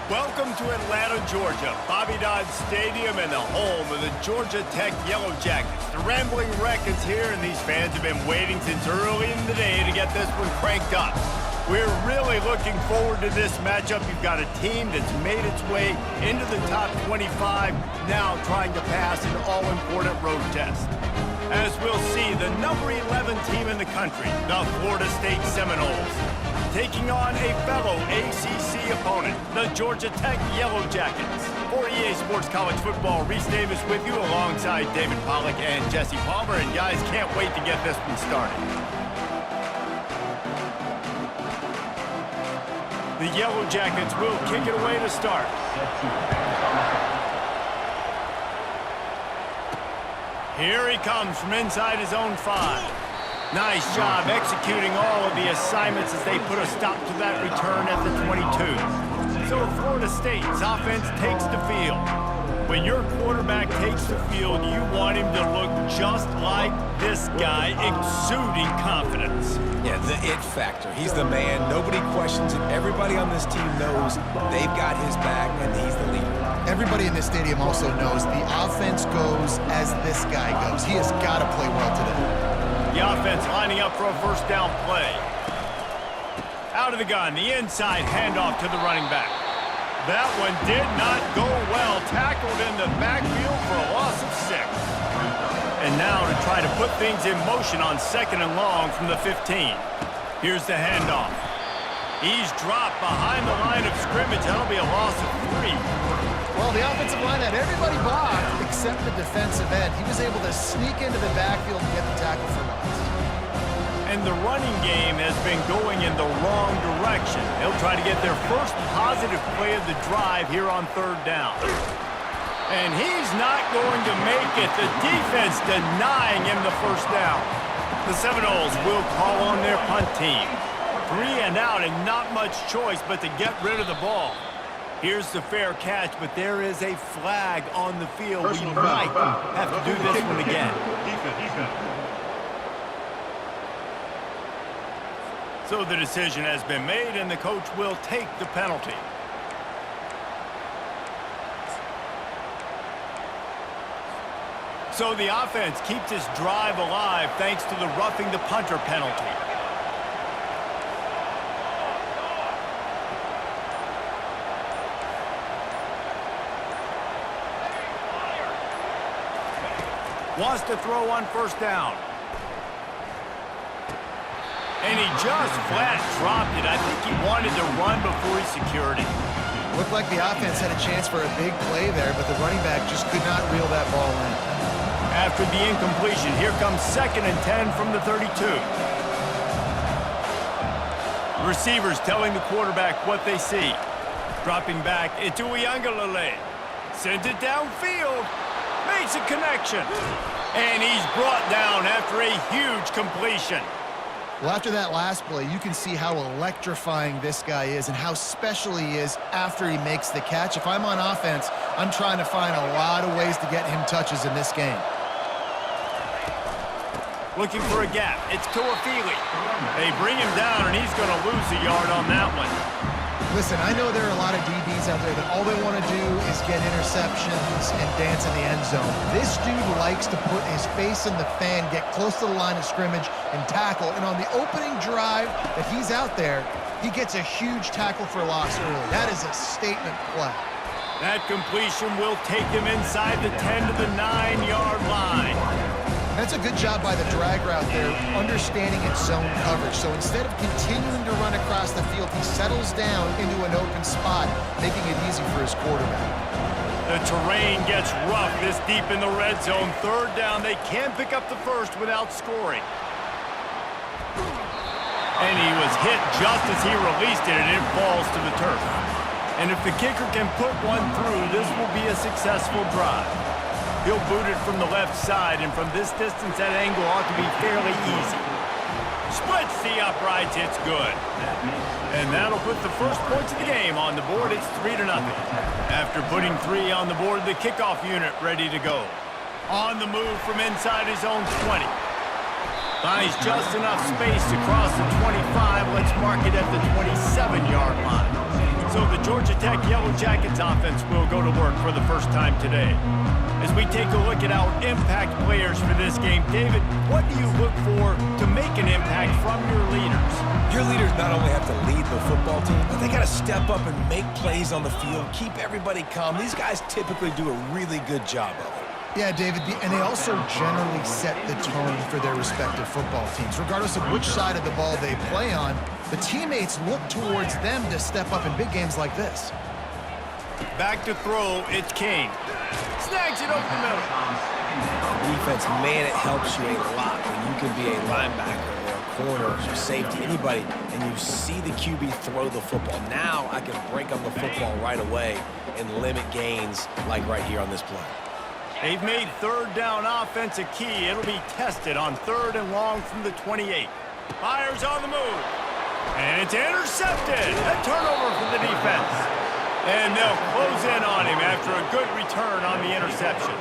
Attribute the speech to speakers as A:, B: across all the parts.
A: Welcome to Atlanta, Georgia, Bobby Dodd Stadium and the home of the Georgia Tech Yellow Jackets. The Rambling Wreck is here, and these fans have been waiting since early in the day to get this one cranked up. We're really looking forward to this matchup. You've got a team that's made its way into the top 25, now trying to pass an all-important road test. As we'll see, the number 11 team in the country, the Florida State Seminoles, taking on a fellow ACC opponent, the Georgia Tech Yellow Jackets. For EA Sports College Football, Reese Davis with you alongside David Pollack and Jesse Palmer. And guys, can't wait to get this one started. The Yellow Jackets will kick it away to start. Here he comes from inside his own 5. Nice job executing all of the assignments as they put a stop to that return at the 22. So Florida State's offense takes the field. When your quarterback takes the field, you want him to look just like this guy, exuding confidence.
B: Yeah, the it factor. He's the man. Nobody questions it. Everybody on this team knows they've got his back, and he's the leader.
C: Everybody in this stadium also knows the offense goes as this guy goes. He has got to play well today.
A: The offense lining up for a first down play. Out of the gun, the inside handoff to the running back. That one did not go well. Tackled in the backfield for a loss of 6. And now to try to put things in motion on 2nd and long from the 15. Here's the handoff. He's dropped behind the line of scrimmage. That'll be a loss of 3.
C: Well, the offensive line had everybody blocked except the defensive end. He was able to sneak into the backfield and get the tackle for loss.
A: And the running game has been going in the wrong direction. They'll try to get their first positive play of the drive here on 3rd down. And he's not going to make it. The defense denying him the first down. The Seminoles will call on their punt team. 3 and out, and not much choice but to get rid of the ball. Here's the fair catch, but there is a flag on the field. We might have to do this one again. So the decision has been made, and the coach will take the penalty. So the offense keeps this drive alive thanks to the roughing the punter penalty. Wants to throw on 1st down. And he just flat dropped it. I think he wanted to run before he secured it.
C: Looked like the offense had a chance for a big play there, but the running back just could not reel that ball in.
A: After the incompletion, here comes 2nd and 10 from the 32. Receivers telling the quarterback what they see. Dropping back into Uyangalele. Sends it downfield. Makes a connection. And he's brought down after a huge completion.
C: Well, after that last play, you can see how electrifying this guy is and how special he is after he makes the catch. If I'm on offense, I'm trying to find a lot of ways to get him touches in this game.
A: Looking for a gap. It's Tuafili. They bring him down, and he's going to lose a yard on that one.
C: Listen, I know there are a lot of DBs out there that all they want to do is get interceptions and dance in the end zone. This dude likes to put his face in the fan, get close to the line of scrimmage, and tackle. And on the opening drive that he's out there, he gets a huge tackle for loss early. That is a statement play.
A: That completion will take him inside the 10 to the 9-yard line.
C: That's a good job by the drag route there, understanding its zone coverage. So instead of continuing to run across the field, he settles down into an open spot, making it easy for his quarterback.
A: The terrain gets rough this deep in the red zone. 3rd down, they can't pick up the first without scoring. And he was hit just as he released it, and it falls to the turf. And if the kicker can put one through, this will be a successful drive. He'll boot it from the left side, and from this distance, that angle ought to be fairly easy. Splits the uprights, it's good. And that'll put the first points of the game on the board. It's 3-0. After putting 3 on the board, the kickoff unit ready to go. On the move from inside his own 20. Finds just enough space to cross the 25. Let's mark it at the 27-yard line. So the Georgia Tech Yellow Jackets offense will go to work for the first time today. As we take a look at our impact players for this game, David, what do you look for to make an impact from your leaders?
B: Your leaders not only have to lead the football team, but they got to step up and make plays on the field, keep everybody calm. These guys typically do a really good job of it.
C: Yeah, David, and they also generally set the tone for their respective football teams. Regardless of which side of the ball they play on, the teammates look towards them to step up in big games like this.
A: Back to throw, it's King. Snags it over the middle.
B: Defense, man, it helps you a lot when you can be a linebacker or a corner or safety, anybody, and you see the QB throw the football. Now I can break on the football right away and limit gains like right here on this play.
A: They've made third down offense a key. It'll be tested on 3rd and long from the 28. Fires on the move. And it's intercepted. A turnover for the defense. And they'll close in on him after a good return on the interception.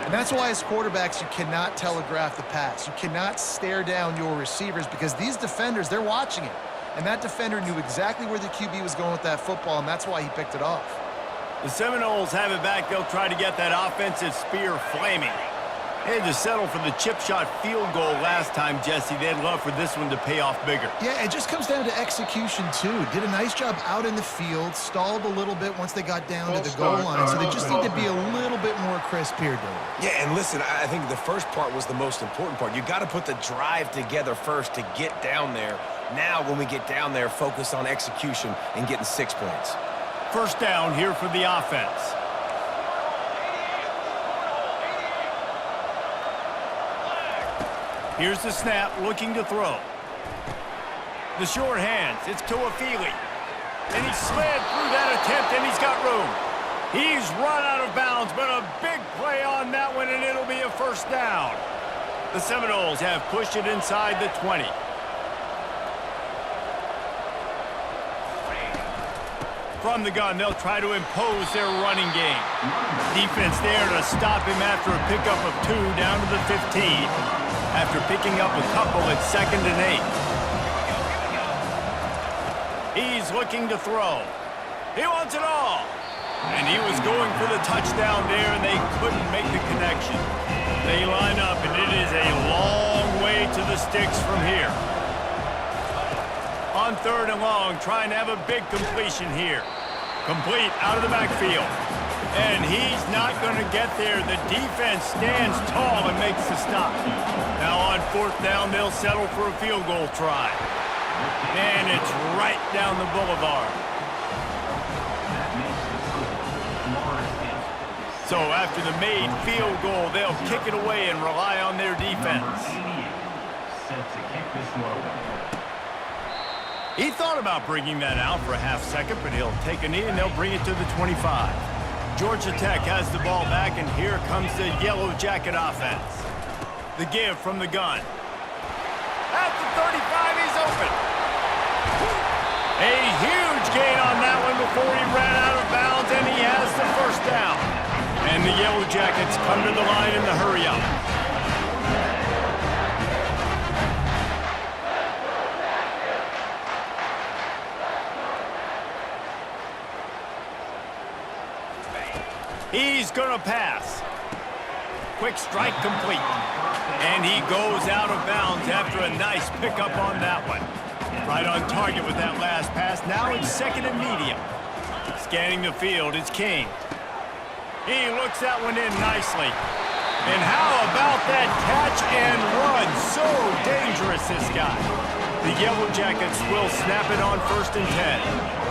C: And that's why as quarterbacks, you cannot telegraph the pass. You cannot stare down your receivers because these defenders, they're watching it. And that defender knew exactly where the QB was going with that football, and that's why he picked it off.
A: The Seminoles have it back. They'll try to get that offensive spear flaming. They had to settle for the chip shot field goal last time, Jesse. They'd love for this one to pay off bigger.
C: Yeah, it just comes down to execution, too. Did a nice job out in the field, stalled a little bit once they got down to the goal line, so they just need to be a little bit more crisp here, David.
B: Yeah, and listen, I think the first part was the most important part. You got to put the drive together first to get down there. Now, when we get down there, focus on execution and getting 6 points.
A: First down here for the offense. Here's the snap, looking to throw. The short hands, it's Toafili. And he slid through that attempt, and he's got room. He's run out of bounds, but a big play on that one, and it'll be a first down. The Seminoles have pushed it inside the 20. From the gun, they'll try to impose their running game. Defense there to stop him after a pickup of 2 down to the 15. After picking up a couple at 2nd and 8. He's looking to throw. He wants it all. And he was going for the touchdown there, and they couldn't make the connection. They line up, and it is a long way to the sticks from here. On 3rd and long, trying to have a big completion here. Complete out of the backfield. And he's not going to get there. The defense stands tall and makes the stop. Now on 4th down, they'll settle for a field goal try. And it's right down the boulevard. So after the made field goal, they'll kick it away and rely on their defense. He thought about bringing that out for a half second, but he'll take a knee and they'll bring it to the 25. Georgia Tech has the ball back, and here comes the Yellow Jacket offense. The give from the gun. At the 35, he's open. A huge gain on that one before he ran out of bounds, and he has the first down. And the Yellow Jackets come to the line in the hurry-up. He's going to pass. Quick strike complete. And he goes out of bounds after a nice pickup on that one. Right on target with that last pass. Now it's 2nd and medium. Scanning the field, it's King. He looks that one in nicely. And how about that catch and run? So dangerous, this guy. The Yellow Jackets will snap it on 1st and 10.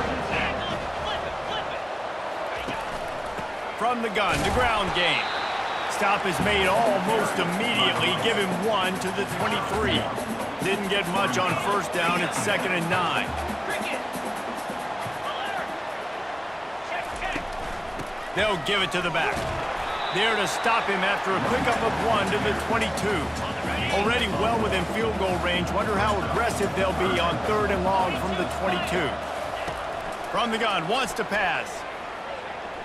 A: From the gun, the ground game. Stop is made almost immediately. Give him 1 to the 23. Didn't get much on 1st down. It's 2nd and 9. They'll give it to the back. There to stop him after a pickup of 1 to the 22. Already well within field goal range. Wonder how aggressive they'll be on 3rd and long from the 22. From the gun, wants to pass.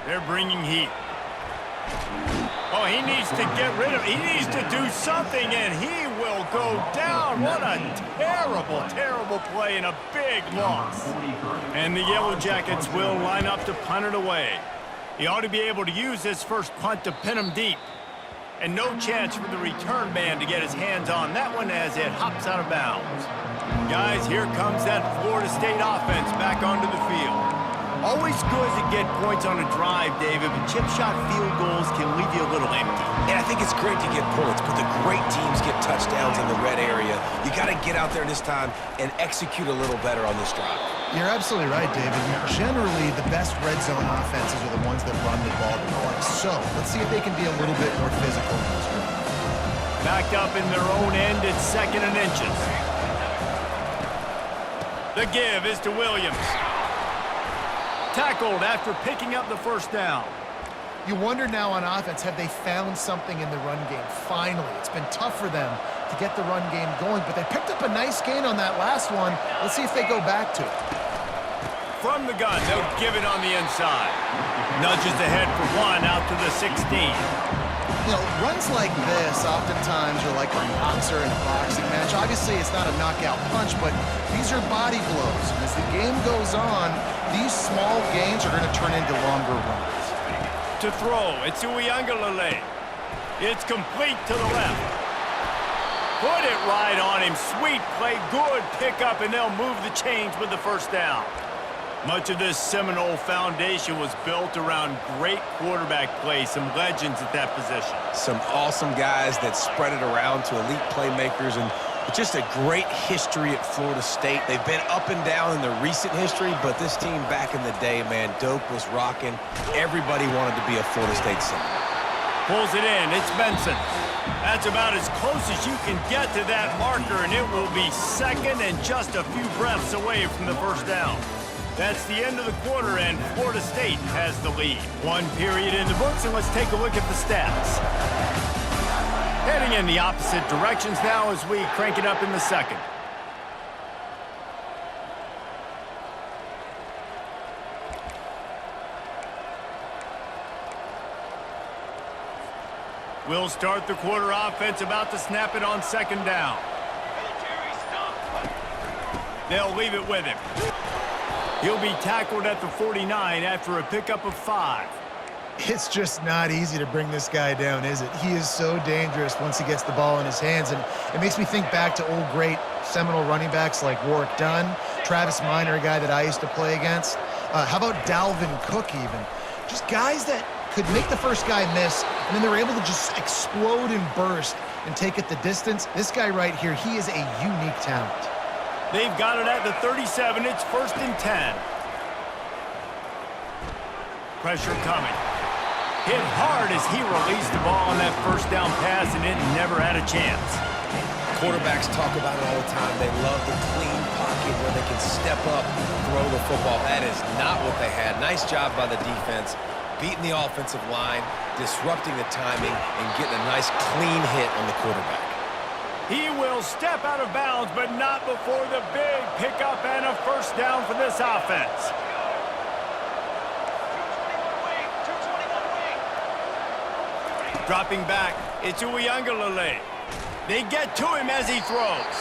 A: They're bringing heat. Oh, he needs to get rid of it. He needs to do something, and he will go down. What a terrible, terrible play and a big loss. And the Yellow Jackets will line up to punt it away. He ought to be able to use this first punt to pin him deep. And no chance for the return man to get his hands on that one as it hops out of bounds. Guys, here comes that Florida State offense back onto the field. Always good to get points on a drive, David, but chip shot field goals can leave you a little empty.
B: And I think it's great to get points, but the great teams get touchdowns in the red area. You got to get out there this time and execute a little better on this drive.
C: You're absolutely right, David. Generally, the best red zone offenses are the ones that run the ball the most. So let's see if they can be a little bit more physical in this drive.
A: Backed up in their own end at 2nd and inches. The give is to Williams. Tackled after picking up the first down.
C: You wonder now on offense, have they found something in the run game? Finally, it's been tough for them to get the run game going, but they picked up a nice gain on that last one. Let's see if they go back to it.
A: From the gun, they'll give it on the inside. Nudges ahead for one out to the 16.
C: You know, runs like this oftentimes are like a boxer in a boxing match. Obviously, it's not a knockout punch, but these are body blows. And as the game goes on, these small gains are going to turn into longer runs.
A: To throw, it's Uiagalelei. It's complete to the left. Put it right on him. Sweet play, good pickup, and they'll move the chains with the first down. Much of this Seminole foundation was built around great quarterback play, some legends at that position.
B: Some awesome guys that spread it around to elite playmakers, and just a great history at Florida State. They've been up and down in the recent history, but this team back in the day, man, Doak was rocking. Everybody wanted to be a Florida State Seminole.
A: Pulls it in. It's Benson. That's about as close as you can get to that marker, and it will be 2nd and just a few breaths away from the first down. That's the end of the quarter, and Florida State has the lead. One period in the books, and let's take a look at the stats. Heading in the opposite directions now as we crank it up in the second. We'll start the quarter offense, about to snap it on 2nd down. They'll leave it with him. He'll be tackled at the 49 after a pickup of 5.
C: It's just not easy to bring this guy down, is it? He is so dangerous once he gets the ball in his hands, and it makes me think back to old great Seminole running backs like Warwick Dunn, Travis Minor, a guy that I used to play against. How about Dalvin Cook even? Just guys that could make the first guy miss, and then they were able to just explode and burst and take it the distance. This guy right here, he is a unique talent.
A: They've got it at the 37. It's 1st and 10. Pressure coming. Hit hard as he released the ball on that first down pass, and it never had a chance.
B: Quarterbacks talk about it all the time. They love the clean pocket where they can step up, throw the football. That is not what they had. Nice job by the defense, beating the offensive line, disrupting the timing, and getting a nice clean hit on the quarterback.
A: He will step out of bounds, but not before the big pickup and a first down for this offense. Dropping back, it's Uiagalelei. They get to him as he throws.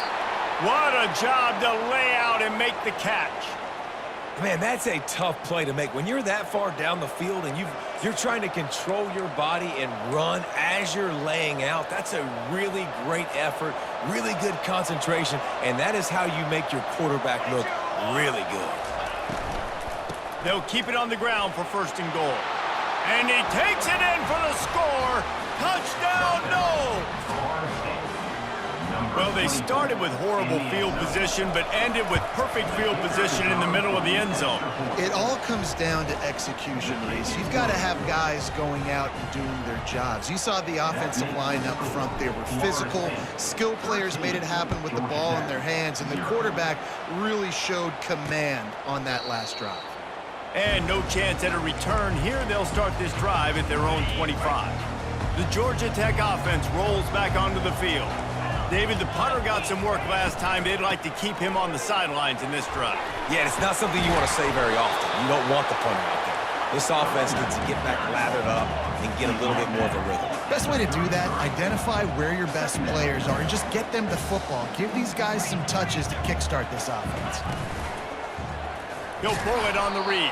A: What a job to lay out and make the catch.
B: Man, that's a tough play to make. When you're that far down the field and you're trying to control your body and run as you're laying out, that's a really great effort, really good concentration, and that is how you make your quarterback look really good.
A: They'll keep it on the ground for 1st and goal. And he takes it in for the score. Touchdown, no! Well, they started with horrible field position, but ended with perfect field position in the middle of the end zone.
C: It all comes down to execution, Reese. You've got to have guys going out and doing their jobs. You saw the offensive line up front. They were physical. Skill players made it happen with the ball in their hands, and the quarterback really showed command on that last drive.
A: And no chance at a return here. They'll start this drive at their own 25. The Georgia Tech offense rolls back onto the field. David, the punter got some work last time. They'd like to keep him on the sidelines in this drive.
B: Yeah, it's not something you want to say very often. You don't want the punter out there. This offense needs to get back lathered up and get a little bit more of a rhythm.
C: Best way to do that, identify where your best players are and just get them the football. Give these guys some touches to kickstart this offense.
A: He'll pull it on the read.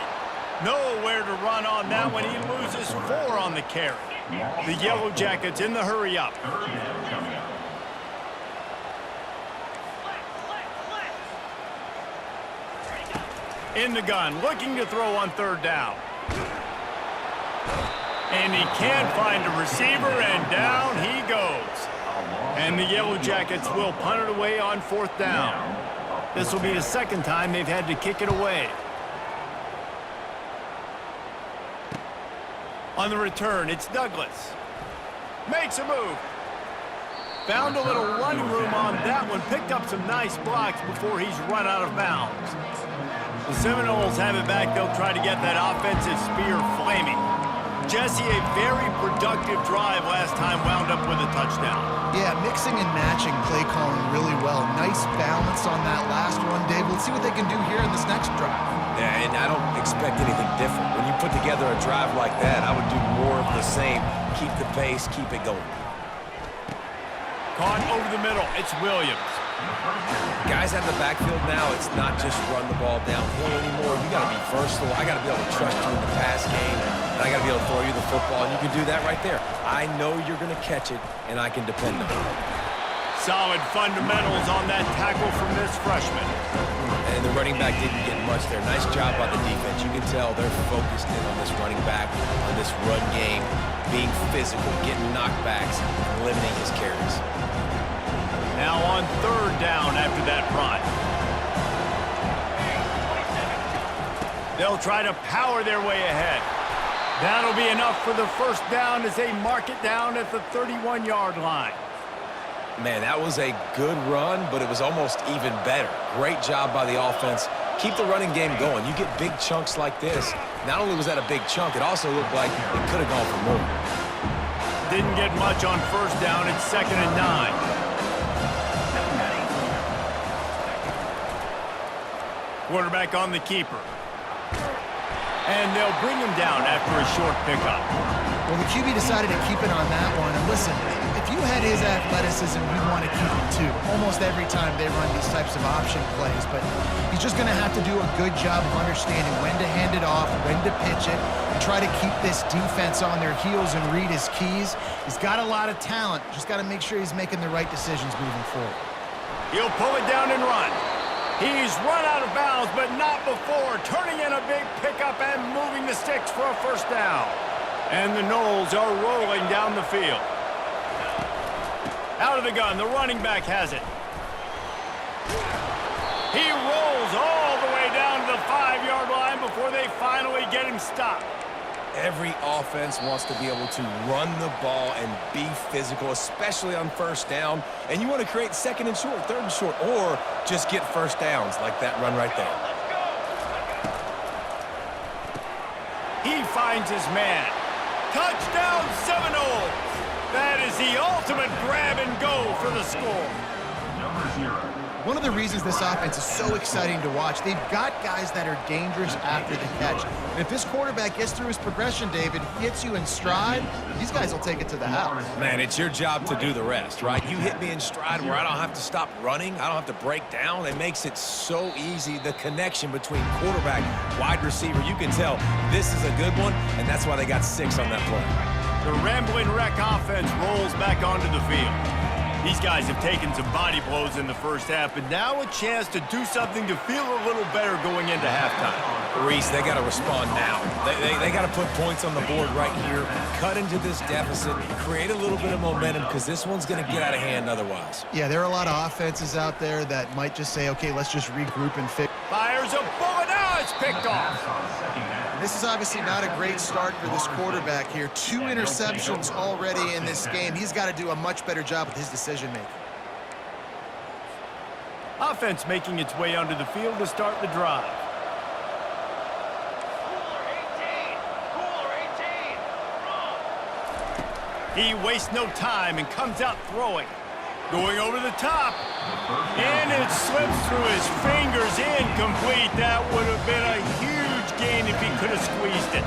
A: Nowhere to run on that one. He loses 4 on the carry. The Yellow Jackets in the hurry up. In the gun, looking to throw on 3rd down. And he can't find a receiver, and down he goes. And the Yellow Jackets will punt it away on 4th down. This will be the 2nd time they've had to kick it away. On the return, it's Douglas. Makes a move. Found a little running room on that one. Picked up some nice blocks before he's run out of bounds. The Seminoles have it back. They'll try to get that offensive spear flaming. Jesse, a very productive drive last time, wound up with a touchdown.
C: Yeah, mixing and matching play calling really well. Nice balance on that last one, Dave. Let's see what they can do here in this next drive.
B: Yeah, and I don't expect anything different. When you put together a drive like that, I would do more of the same. Keep the pace, keep it going.
A: Caught over the middle. It's Williams.
B: Guys out in the backfield now, it's not just run the ball downhill anymore. You got to be versatile. I got to be able to trust you in the pass game, and I got to be able to throw you the football, and you can do that right there. I know you're going to catch it, and I can depend on it.
A: Solid fundamentals on that tackle from this freshman.
B: And the running back didn't get much there. Nice job by the defense. You can tell they're focused in on this running back, on this run game, being physical, getting knockbacks, and limiting his carries.
A: Now on 3rd down after that run. They'll try to power their way ahead. That'll be enough for the 1st down as they mark it down at the 31-yard line.
B: Man, that was a good run, but it was almost even better. Great job by the offense. Keep the running game going. You get big chunks like this. Not only was that a big chunk, it also looked like it could have gone for more.
A: Didn't get much on 1st down. It's 2nd and 9. Quarterback on the keeper. And they'll bring him down after a short pickup.
C: Well, the QB decided to keep it on that one. And listen, if you had his athleticism, you'd want to keep it too. Almost every time they run these types of option plays. But he's just going to have to do a good job of understanding when to hand it off, when to pitch it, and try to keep this defense on their heels and read his keys. He's got a lot of talent. Just got to make sure he's making the right decisions moving forward.
A: He'll pull it down and run. He's run out of bounds, but not before. Turning in a big pickup and moving the sticks for a 1st down. And the Noles are rolling down the field. Out of the gun, the running back has it. He rolls all the way down to the 5-yard line before they finally get him stopped.
B: Every offense wants to be able to run the ball and be physical, especially on 1st down. And you want to create 2nd and short, 3rd and short, or just get 1st downs like that run right there.
A: He finds his man. Touchdown Seminoles! That is the ultimate grab and go for the score.
C: One of the reasons this offense is so exciting to watch, they've got guys that are dangerous after the catch. And if this quarterback gets through his progression, David, hits you in stride, these guys will take it to the house.
B: Man, it's your job to do the rest, right? You hit me in stride where I don't have to stop running. I don't have to break down. It makes it so easy, the connection between quarterback, wide receiver. You can tell this is a good one, and that's why they got 6 on that play.
A: The Rambling Wreck offense rolls back onto the field. These guys have taken some body blows in the 1st half, but now a chance to do something to feel a little better going into halftime.
B: Reese, they got to respond now. They got to put points on the board right here, cut into this deficit, create a little bit of momentum, because this one's going to get out of hand otherwise.
C: Yeah, there are a lot of offenses out there that might just say, okay, let's just regroup and fix.
A: Fires a bullet. Now it's picked off.
C: This is obviously not a great start for this quarterback here. 2 interceptions already in this game. He's got to do a much better job with his decision-making.
A: Offense making its way onto the field to start the drive. He wastes no time and comes out throwing. Going over the top. And it slips through his fingers. Incomplete. That would have been a huge gain if he he could have squeezed it.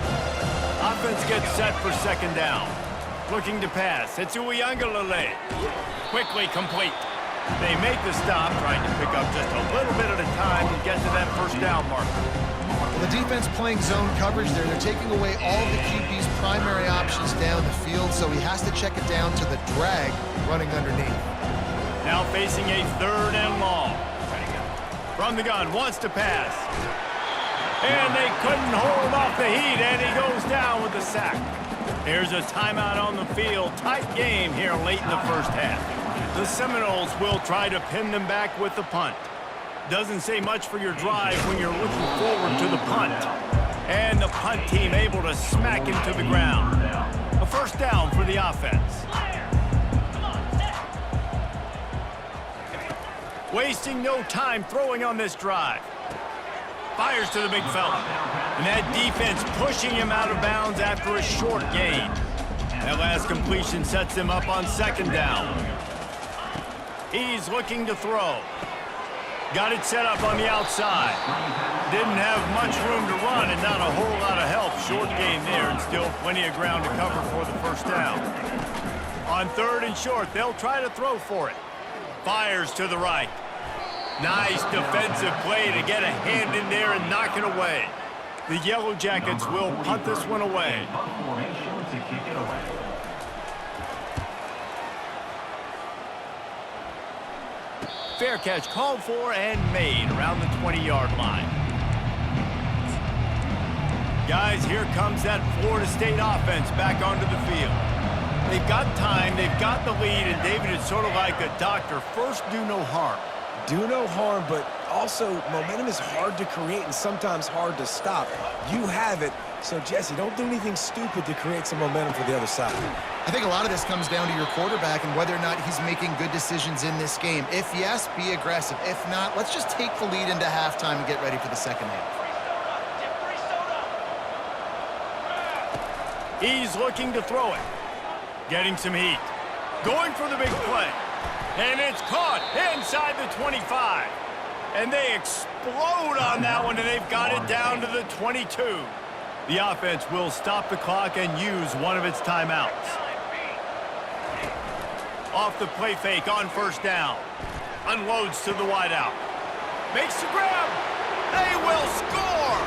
A: Offense gets set for second down. Looking to pass. It's Uiagalelei. Quickly complete. They make the stop, trying to pick up just a little bit at a time to get to that first down marker.
C: Well, the defense playing zone coverage there. They're taking away all of the QB's primary options down the field, so he has to check it down to the drag running underneath.
A: Now facing a third and long. From the gun, wants to pass. And they couldn't hold off the heat, and he goes down with the sack. Here's a timeout on the field. Tight game here late in the first half. The Seminoles will try to pin them back with the punt. Doesn't say much for your drive when you're looking forward to the punt. And the punt team able to smack him to the ground. A first down for the offense. Wasting no time throwing on this drive. Fires to the big fella. And that defense pushing him out of bounds after a short gain. That last completion sets him up on second down. He's looking to throw. Got it set up on the outside. Didn't have much room to run and not a whole lot of help. Short gain there and still plenty of ground to cover for the first down. On third and short, they'll try to throw for it. Fires to the right. Nice defensive play to get a hand in there and knock it away. The Yellow Jackets will punt this one away. Fair catch called for and made around the 20-yard line. Guys, here comes that Florida State offense back onto the field. They've got time, they've got the lead, and David, it's sort of like a doctor. First, do no harm.
B: Do no harm, but also momentum is hard to create and sometimes hard to stop. You have it, so Jesse, don't do anything stupid to create some momentum for the other side.
C: I think a lot of this comes down to your quarterback and whether or not he's making good decisions in this game. If yes, be aggressive. If not, let's just take the lead into halftime and get ready for the second half.
A: He's looking to throw it. Getting some heat. Going for the big play. And it's caught inside the 25. And they explode on that one, and they've got it down to the 22. The offense will stop the clock and use one of its timeouts. Off the play fake on first down. Unloads to the wideout. Makes the grab. They will score.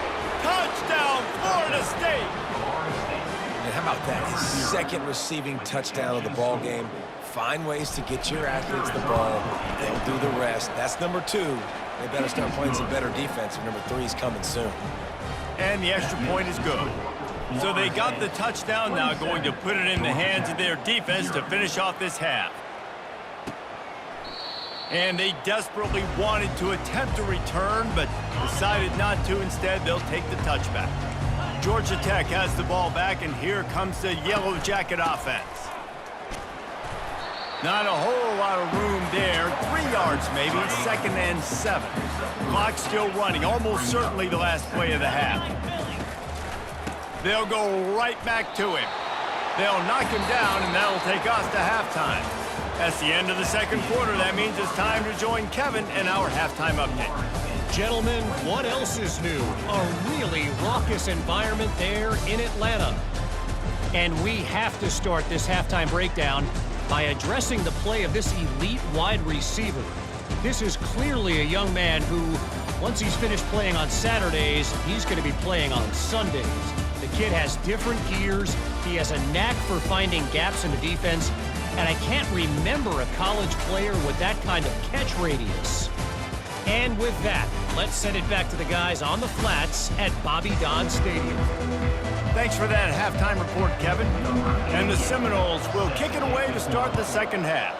A: Touchdown, Florida State.
B: And how about that? His second receiving touchdown of the ball game. Find ways to get your athletes the ball. They'll do the rest. That's number 2. They better start playing some better defense, and number 3 is coming soon.
A: And the extra point is good. So they got the touchdown, now going to put it in the hands of their defense to finish off this half. And they desperately wanted to attempt a return, but decided not to. Instead, they'll take the touchback. Georgia Tech has the ball back, and here comes the Yellow Jacket offense. Not a whole lot of room there. 3 yards maybe, second and 7. Clock still running, almost certainly the last play of the half. They'll go right back to him. They'll knock him down, and that'll take us to halftime. That's the end of the second quarter. That means it's time to join Kevin in our halftime update.
D: Gentlemen, what else is new? A really raucous environment there in Atlanta. And we have to start this halftime breakdown by addressing the play of this elite wide receiver. This is clearly a young man who, once he's finished playing on Saturdays, he's going to be playing on Sundays. The kid has different gears. He has a knack for finding gaps in the defense. And I can't remember a college player with that kind of catch radius. And with that, let's send it back to the guys on the flats at Bobby Dodd Stadium.
A: Thanks for that halftime report, Kevin. And the Seminoles will kick it away to start the second half.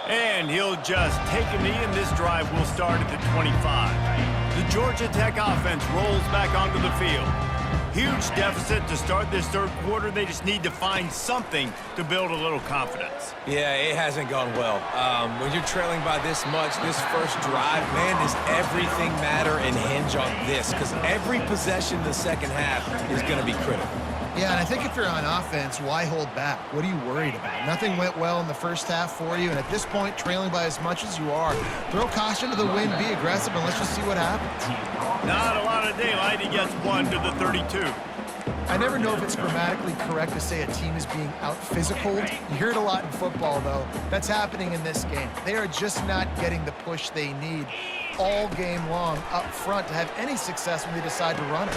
A: And he'll just take a knee, and this drive will start at the 25. The Georgia Tech offense rolls back onto the field. Huge deficit to start this third quarter. They just need to find something to build a little confidence.
B: Yeah, it hasn't gone well. When you're trailing by this much, this first drive, man, does everything matter and hinge on this? Because every possession in the second half is going to be critical.
C: Yeah, and I think if you're on offense, why hold back? What are you worried about? Nothing went well in the first half for you, and at this point, trailing by as much as you are, throw caution to the wind, be aggressive, and let's just see what happens.
A: Not a lot of daylight. He gets 1 to the 32.
C: I never know if it's grammatically correct to say a team is being out-physicaled. You hear it a lot in football, though. That's happening in this game. They are just not getting the push they need all game long up front to have any success when they decide to run it.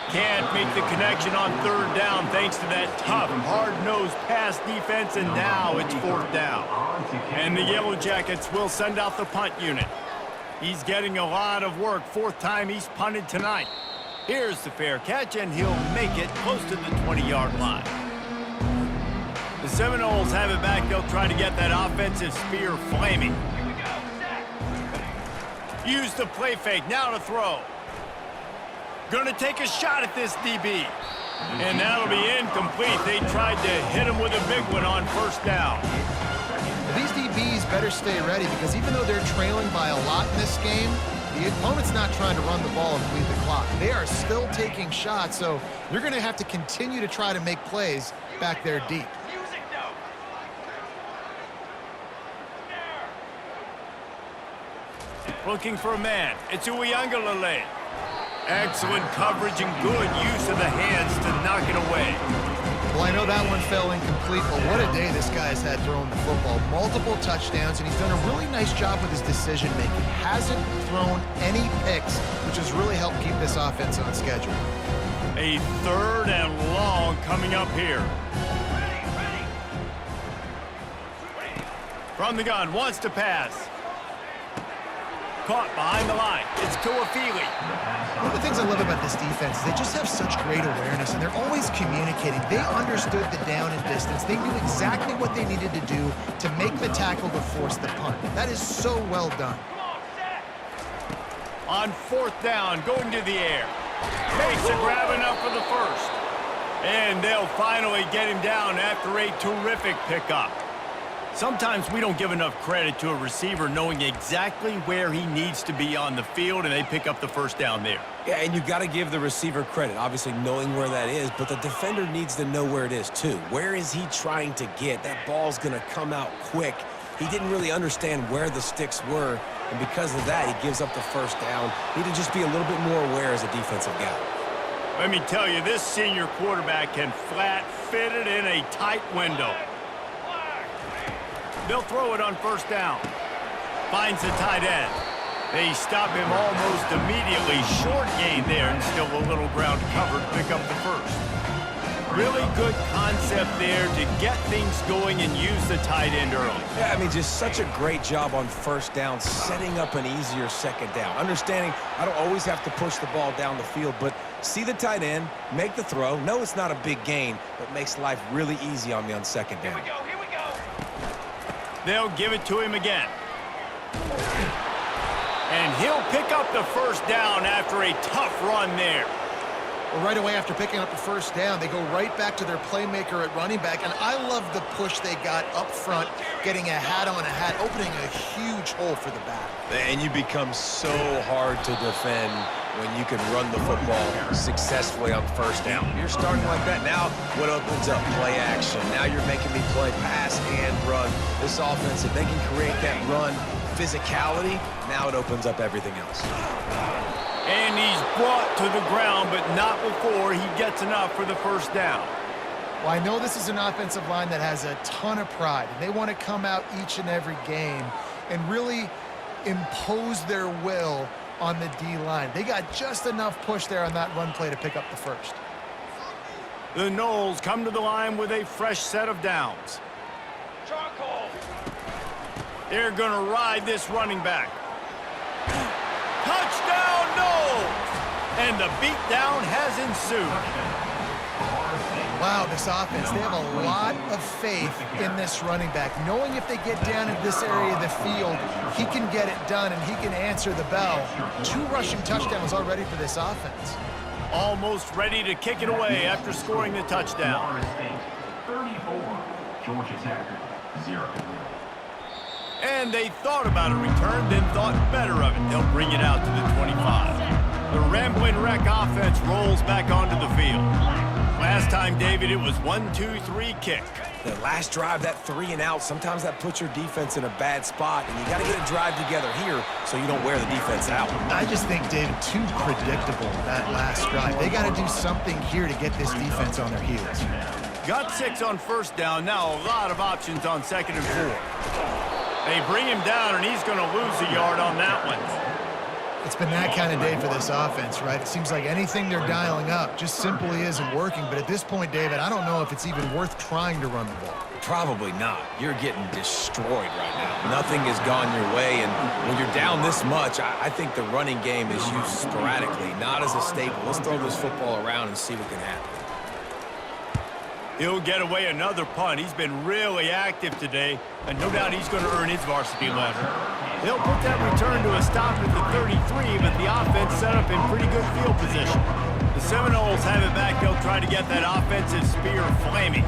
A: Can't make the connection on 3rd down thanks to that tough, hard-nosed pass defense, and now it's 4th down. And the Yellow Jackets will send out the punt unit. He's getting a lot of work. 4th time he's punted tonight. Here's the fair catch, and he'll make it close to the 20-yard line. The Seminoles have it back. They'll try to get that offensive spear flaming. Use the play fake. Now to throw. Gonna take a shot at this DB. And that'll be incomplete. They tried to hit him with a big one on 1st down.
C: These DBs better stay ready because even though they're trailing by a lot in this game, the opponent's not trying to run the ball and bleed the clock. They are still taking shots, so you're going to have to continue to try to make plays back there deep.
A: Looking for a man. It's Uyangalele. Excellent coverage and good use of the hands to knock it away.
C: Well, I know that one fell incomplete, but what a day this guy's had throwing the football. Multiple touchdowns, and he's done a really nice job with his decision-making. Hasn't thrown any picks, which has really helped keep this offense on schedule.
A: A 3rd and long coming up here. From the gun, wants to pass. Caught behind the line. It's Tuafili.
C: One of the things I love about this defense is they just have such great awareness, and they're always communicating. They understood the down and distance. They knew exactly what they needed to do to make the tackle to force the punt. That is so well done.
A: On 4th down, going to the air. Makes a grab enough for the 1st. And they'll finally get him down after a terrific pickup. Sometimes we don't give enough credit to a receiver knowing exactly where he needs to be on the field, and they pick up the 1st down there.
B: Yeah, and you got to give the receiver credit, obviously knowing where that is, but the defender needs to know where it is too. Where is he trying to get? That ball's going to come out quick. He didn't really understand where the sticks were, and because of that, he gives up the 1st down. Need to just be a little bit more aware as a defensive guy.
A: Let me tell you, this senior quarterback can flat fit it in a tight window. They'll throw it on 1st down. Finds the tight end. They stop him almost immediately. Short gain there and still a little ground covered to pick up the 1st. Really good concept there to get things going and use the tight end early.
B: Yeah, I mean, just such a great job on 1st down, setting up an easier 2nd down. Understanding I don't always have to push the ball down the field, but see the tight end, make the throw. No, it's not a big gain, but makes life really easy on me on 2nd down.
A: Here we go. They'll give it to him again. And he'll pick up the 1st down after a tough run there.
C: Well, right away after picking up the 1st down, they go right back to their playmaker at running back, and I love the push they got up front, getting a hat on a hat, opening a huge hole for the back.
B: And you become so hard to defend when you can run the football successfully on 1st down. You're starting like that. Now what opens up? Play action. Now you're making me play pass and run. This offense, if they can create that run physicality, now it opens up everything else.
A: And he's brought to the ground, but not before he gets enough for the 1st down.
C: Well, I know this is an offensive line that has a ton of pride, and they want to come out each and every game and really impose their will on the D-line. They got just enough push there on that run play to pick up the 1st.
A: The Noles come to the line with a fresh set of downs. Charcoal. They're going to ride this running back. Touchdown, Noles! And the beatdown has ensued.
C: Wow, this offense, they have a lot of faith in this running back, knowing if they get down in this area of the field, he can get it done and he can answer the bell. 2 rushing touchdowns already for this offense.
A: Almost ready to kick it away after scoring the touchdown.
E: 34, Georgia Tech, 0.
A: And they thought about a return, then thought better of it. They'll bring it out to the 25. The Rambling Wreck offense rolls back onto the field. Last time, David, it was 1-2-3 kick.
B: The last drive, that 3 and out, sometimes that puts your defense in a bad spot, and you got to get a drive together here so you don't wear the defense out.
C: I just think, David, too predictable, that last drive. They got to do something here to get this defense on their heels.
A: Got 6 on first down. Now a lot of options on 2nd and 4. They bring him down, and he's going to lose a yard on that one.
C: It's been that kind of day for this offense, right? It seems like anything they're dialing up just simply isn't working. But at this point, David, I don't know if it's even worth trying to run the ball.
B: Probably not. You're getting destroyed right now. Nothing has gone your way, and when you're down this much, I think the running game is used sporadically, not as a staple. Let's throw this football around and see what can happen.
A: He'll get away another punt. He's been really active today, and no doubt he's going to earn his varsity letter. They'll put that return to a stop at the 33, but the offense set up in pretty good field position. The Seminoles have it back. They'll try to get that offensive spear flaming.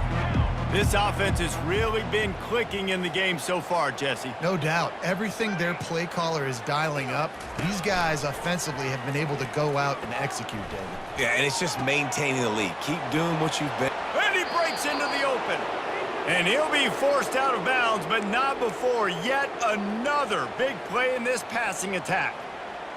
A: This offense has really been clicking in the game so far, Jesse.
C: No doubt. Everything their play caller is dialing up, these guys offensively have been able to go out and execute, David.
B: Yeah, and it's just maintaining the lead. Keep doing what you've been.
A: And he breaks into the open. And he'll be forced out of bounds, but not before yet another big play in this passing attack.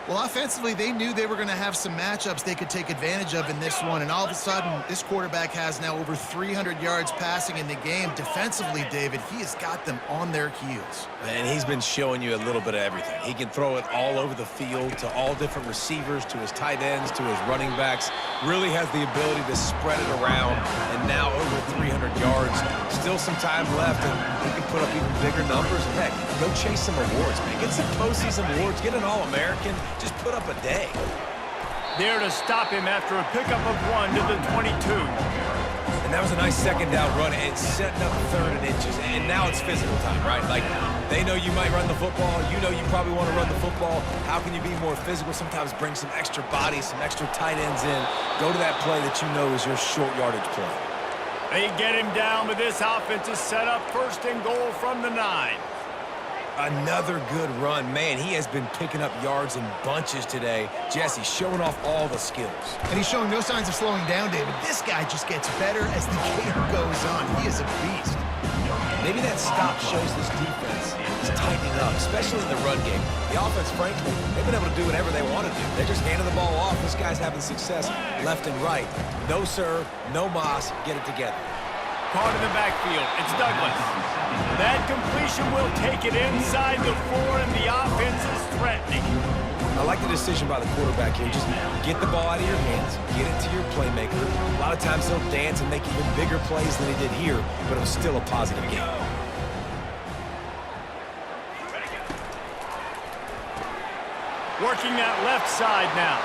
C: Well, offensively, they knew they were going to have some matchups they could take advantage of in this one, and all of a sudden, this quarterback has now over 300 yards passing in the game. Defensively, David, he has got them on their heels.
B: And he's been showing you a little bit of everything. He can throw it all over the field to all different receivers, to his tight ends, to his running backs. Really has the ability to spread it around, and now over 300 yards. Still some time left, and he can put up even bigger numbers. And heck, go chase some awards, man. Get some postseason awards. Get an All-American. Just put up a day.
A: There to stop him after a pickup of 1 to the 22.
B: And that was a nice 2nd down run and setting up 3rd and inches. And now it's physical time, right? Like, they know you might run the football. You know you probably want to run the football. How can you be more physical? Sometimes bring some extra bodies, some extra tight ends in. Go to that play that you know is your short yardage play.
A: They get him down, but this offense is set up 1st and goal from the 9.
B: Another good run. Man, he has been picking up yards in bunches today. Jesse showing off all the skills.
C: And he's showing no signs of slowing down, David. This guy just gets better as the game goes on. He is a beast.
B: Maybe that stop shows this defense is tightening up, especially in the run game. The offense, frankly, they've been able to do whatever they want to do. They're just handing the ball off. This guy's having success left and right. No sir, no mas, get it together.
A: Caught in the backfield. It's Douglas. That completion will take it inside the 4, and the offense is threatening.
B: I like the decision by the quarterback here. Just get the ball out of your hands, get it to your playmaker. A lot of times he'll dance and make even bigger plays than he did here, but it was still a positive game.
A: Working that left side now.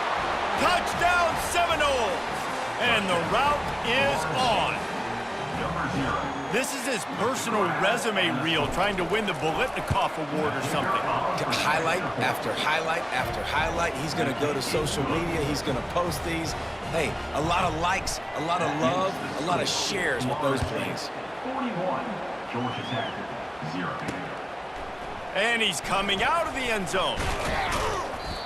A: Touchdown Seminoles! And the route is on. This is his personal resume reel, trying to win the Bolitnikoff Award or something.
B: Highlight after highlight after highlight. He's going to go to social media. He's going to post these. Hey, a lot of likes, a lot of love, a lot of shares with those plays.
E: 41, Georgia Tech, 0.
A: And he's coming out of the end zone.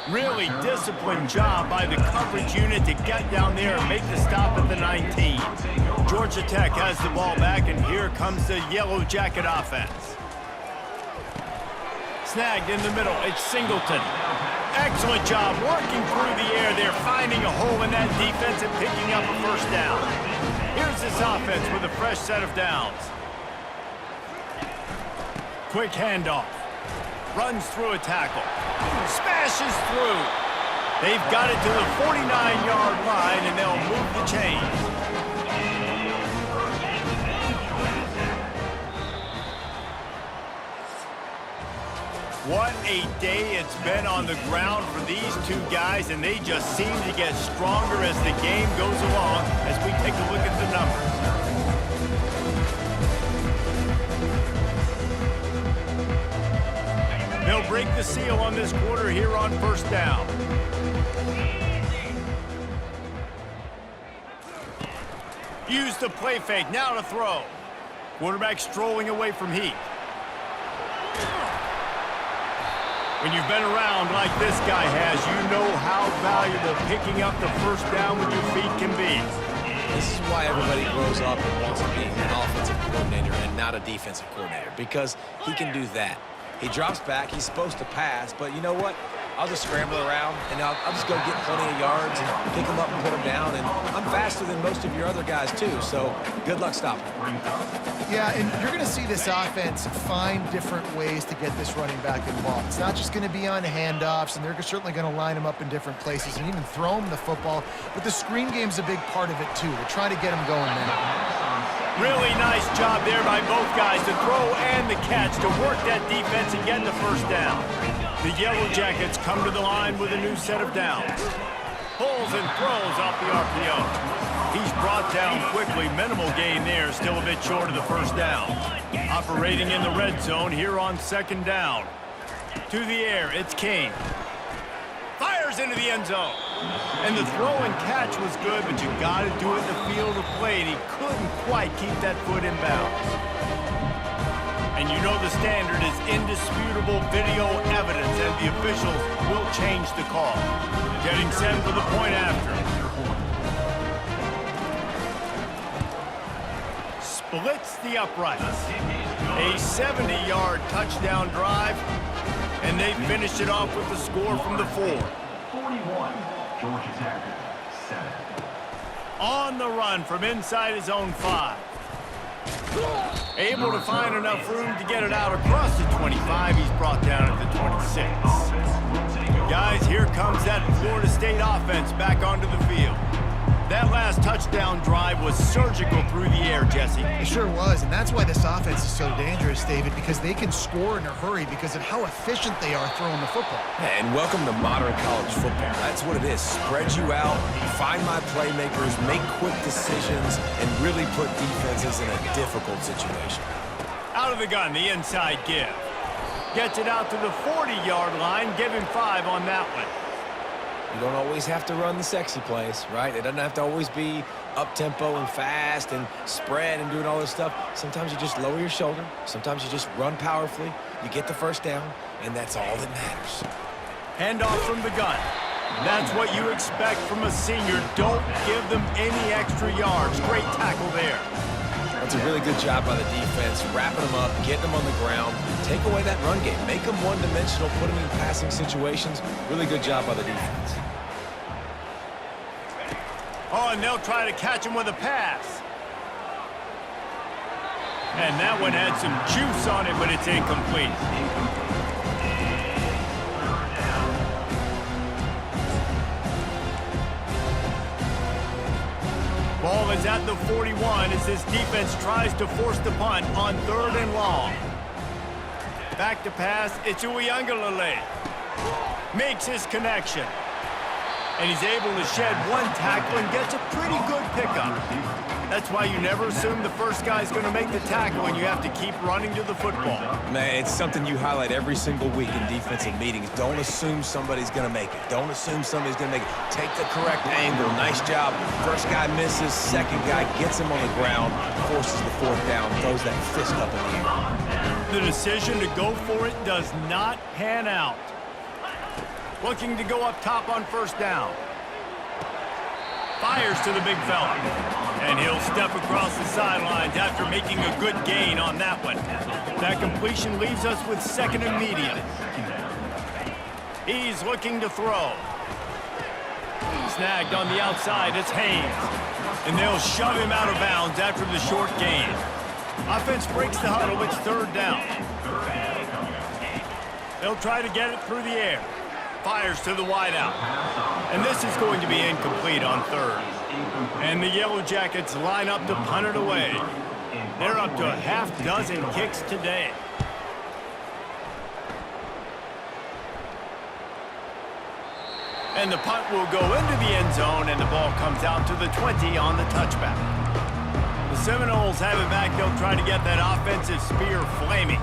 A: Really disciplined job by the coverage unit to get down there and make the stop at the 19. Georgia Tech has the ball back, and here comes the Yellow Jacket offense. Snagged in the middle, it's Singleton. Excellent job working through the air there, finding a hole in that defense and picking up a 1st down. Here's this offense with a fresh set of downs. Quick handoff. Runs through a tackle. Smashes through. They've got it to the 49-yard line, and they'll move the chains. What a day it's been on the ground for these 2 guys, and they just seem to get stronger as the game goes along as we take a look at the numbers. They'll break the seal on this quarter here on 1st down. Use the play fake, now to throw. Quarterback strolling away from Heath. When you've been around like this guy has, you know how valuable picking up the 1st down with your feet can be.
B: This is why everybody grows up and wants to be an offensive coordinator and not a defensive coordinator, because he can do that. He drops back. He's supposed to pass, but you know what? I'll just scramble around, and I'll just go get plenty of yards and pick them up and put them down. And I'm faster than most of your other guys, too, so good luck stopping.
C: Yeah, and you're going to see this offense find different ways to get this running back involved. It's not just going to be on handoffs, and they're certainly going to line him up in different places and even throw him the football. But the screen game's a big part of it, too. They're trying to get him going there.
A: Really nice job there by both guys, the throw and the catch, to work that defense and get the first down. The Yellow Jackets come to the line with a new set of downs. Pulls and throws off the RPO. He's brought down quickly. Minimal gain there, still a bit short of the first down. Operating in the red zone here on second down. To the air, it's King. Fires into the end zone. And the throw and catch was good, but you got to do it in the field of play, and he couldn't quite keep that foot in bounds. And you know the standard is indisputable video evidence, and the officials will change the call. Getting set for the point after. Splits the uprights. A 70-yard touchdown drive, and they finished it off with the score from the 4.
E: 41, Georgia Tech, 7.
A: On the run from inside his own 5. Able to find enough room to get it out across the 25. He's brought down at the 26. Guys, here comes that Florida State offense back onto the field. That last touchdown drive was surgical through the air, Jesse.
C: It sure was, and that's why this offense is so dangerous, David, because they can score in a hurry because of how efficient they are throwing the football.
B: And welcome to modern college football. That's what it is. Spread you out, find my playmakers, make quick decisions, and really put defenses in a difficult situation.
A: Out of the gun, the inside give. Gets it out to the 40-yard line. Give him 5 on that one.
B: You don't always have to run the sexy plays, right? It doesn't have to always be up-tempo and fast and spread and doing all this stuff. Sometimes you just lower your shoulder. Sometimes you just run powerfully. You get the first down, and that's all that matters.
A: Handoff from the gun. That's what you expect from a senior. Don't give them any extra yards. Great tackle there.
B: That's a really good job by the defense, wrapping them up, getting them on the ground. Take away that run game. Make them one-dimensional, put them in passing situations. Really good job by the defense.
A: Oh, and they'll try to catch him with a pass. And that one had some juice on it, but it's incomplete. Ball is at the 41 as this defense tries to force the punt on 3rd and long. Back to pass, it's Uiagalelei. Makes his connection. And he's able to shed one tackle and gets a pretty good pickup. That's why you never assume the first guy's going to make the tackle, and you have to keep running to the football.
B: Man, it's something you highlight every single week in defensive meetings. Don't assume somebody's going to make it. Don't assume somebody's going to make it. Take the correct angle. Nice job. First guy misses. Second guy gets him on the ground, forces the 4th down, throws that fist up in the air.
A: The decision to go for it does not pan out. Looking to go up top on 1st down. Fires to the big fella. And he'll step across the sidelines after making a good gain on that one. That completion leaves us with 2nd and medium. He's looking to throw. Snagged on the outside, it's Haynes. And they'll shove him out of bounds after the short gain. Offense breaks the huddle, it's 3rd down. They'll try to get it through the air. Fires to the wideout. And this is going to be incomplete on 3rd. And the Yellow Jackets line up to punt it away. They're up to a half-dozen kicks today. And the punt will go into the end zone, and the ball comes out to the 20 on the touchback. The Seminoles have it back. They'll try to get that offensive spear flaming.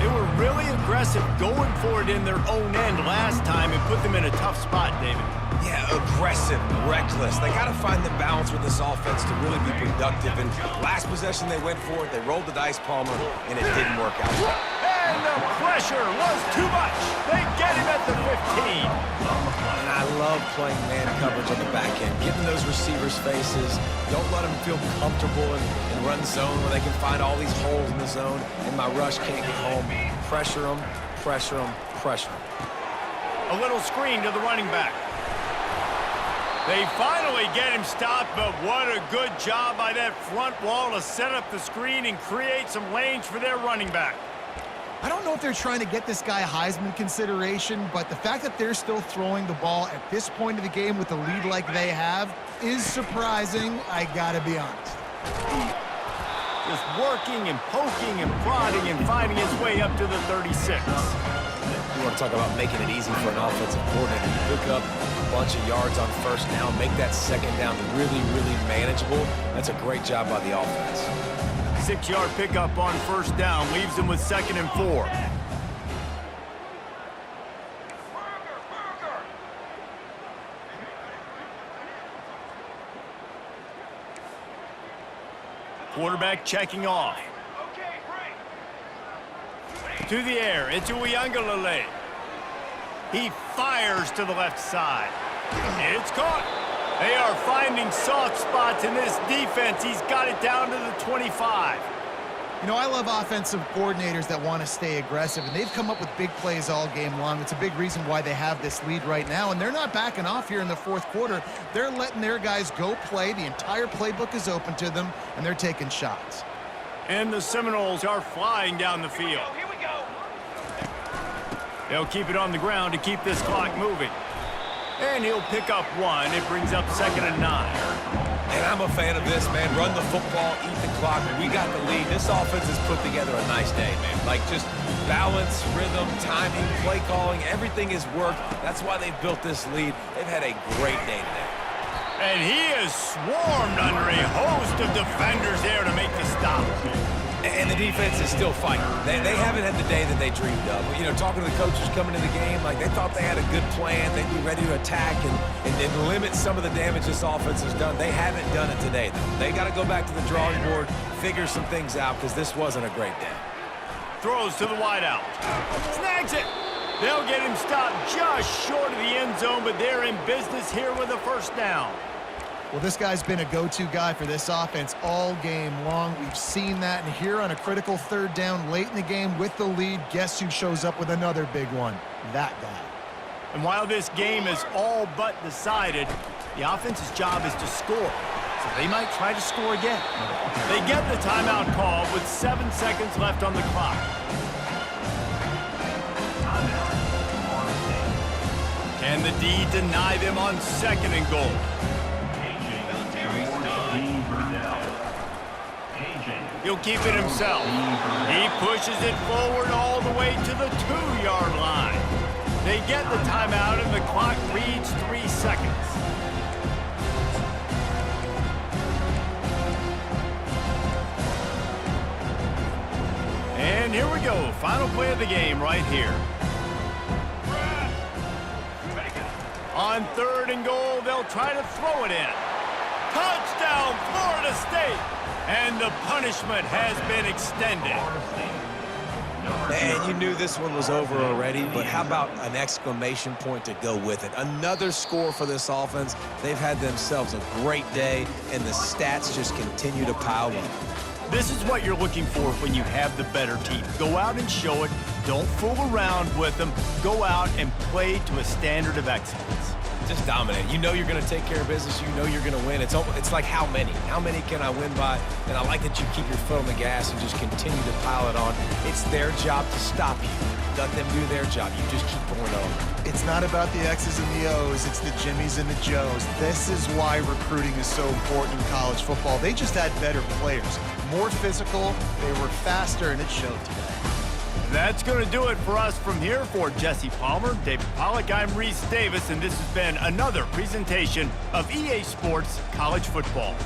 A: They were really aggressive going for it in their own end last time and put them in a tough spot, David.
B: Yeah, aggressive, reckless. They got to find the balance with this offense to really be productive. And last possession they went for it. They rolled the dice, Palmer, and it didn't work out.
A: And the pressure was too much. They get him at the 15.
B: And I love love playing man coverage on the back end. Get in those receivers' faces. Don't let them feel comfortable and run zone where they can find all these holes in the zone, and my rush can't get home. Pressure them, pressure them, pressure them.
A: A little screen to the running back. They finally get him stopped, but what a good job by that front wall to set up the screen and create some lanes for their running back.
C: I don't know if they're trying to get this guy Heisman consideration, but the fact that they're still throwing the ball at this point of the game with a lead like they have is surprising, I gotta be honest.
A: Just working and poking and prodding and finding his way up to the 36.
B: You want to talk about making it easy for an offensive coordinator. You pick up a bunch of yards on first down, make that second down really, really manageable. That's a great job by the offense.
A: 6-yard pickup on first down leaves them with 2nd and 4. Quarterback checking off. To the air, into Uyangalele. He fires to the left side. It's caught. They are finding soft spots in this defense. He's got it down to the 25.
C: You know, I love offensive coordinators that want to stay aggressive, and they've come up with big plays all game long. It's a big reason why they have this lead right now, and they're not backing off here in the fourth quarter. They're letting their guys go play. The entire playbook is open to them, and they're taking shots.
A: And the Seminoles are flying down the field.
F: Here we go.
A: They'll keep it on the ground to keep this clock moving. And he'll pick up 1. It brings up 2nd and 9.
B: And I'm a fan of this, man. Run the football, eat the clock. We got the lead. This offense has put together a nice day, man. Like, just balance, rhythm, timing, play calling, everything has worked. That's why they've built this lead. They've had a great day today.
A: And he is swarmed under a host of defenders there to make the stop.
B: And the defense is still fighting. They haven't had the day that they dreamed of. You know, talking to the coaches coming into the game, like, they thought they had a good plan. They'd be ready to attack and limit some of the damage this offense has done. They haven't done it today, though. They got to go back to the drawing board, figure some things out, because this wasn't a great day.
A: Throws to the wideout. Snags it. They'll get him stopped just short of the end zone, but they're in business here with a first down.
C: Well, this guy's been a go-to guy for this offense all game long. We've seen that, and here on a critical 3rd down late in the game with the lead, guess who shows up with another big one? That guy.
A: And while this game is all but decided, the offense's job is to score. So they might try to score again. They get the timeout call with 7 seconds left on the clock. Can the D deny them on 2nd and goal? He'll keep it himself. He pushes it forward all the way to the 2-yard line. They get the timeout, and the clock reads 3 seconds. And here we go. Final play of the game right here. On 3rd and goal, they'll try to throw it in. Touchdown, Florida State! And the punishment has been extended.
B: And you knew this one was over already, but how about an exclamation point to go with it? Another score for this offense. They've had themselves a great day, and the stats just continue to pile up.
A: This is what you're looking for when you have the better team. Go out and show it. Don't fool around with them. Go out and play to a standard of excellence.
B: Just dominate. You know you're going to take care of business. You know you're going to win. It's like how many? How many can I win by? And I like that you keep your foot on the gas and just continue to pile it on. It's their job to stop you. Let them do their job. You just keep going over.
C: It's not about the X's and the O's. It's the Jimmies and the Joes. This is why recruiting is so important in college football. They just had better players, more physical, they were faster, and it showed today.
A: That's going to do it for us from here. For Jesse Palmer, David Pollack, I'm Reese Davis, and this has been another presentation of EA Sports College Football.